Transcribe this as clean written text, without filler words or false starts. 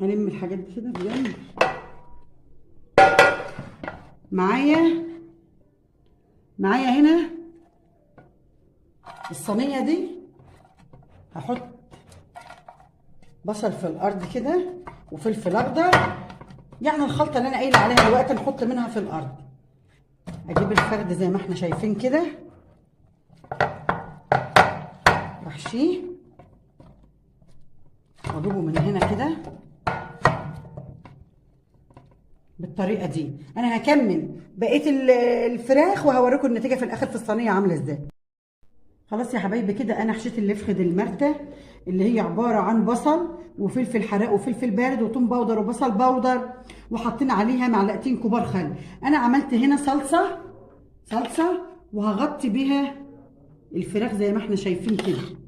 هلم الحاجات دي كده بجنب. معايا هنا الصينيه دي هحط بصل في الارض كده وفلفل اخضر، يعني الخلطه اللي انا قايله عليها دلوقتي نحط منها في الارض. اجيب الفرد زي ما احنا شايفين كده، احشيه واجيبه من هنا كده بالطريقه دي. انا هكمل بقيه الفراخ وهوريكم النتيجه في الاخر في الصينيه عامله ازاي. خلاص يا حبايبي كده انا حشيت اللفخ المرتة اللي هي عباره عن بصل وفلفل حراق وفلفل بارد وثوم باودر وبصل باودر، وحطينا عليها معلقتين كبار خل. انا عملت هنا صلصه وهغطي بيها الفراخ زي ما احنا شايفين كده.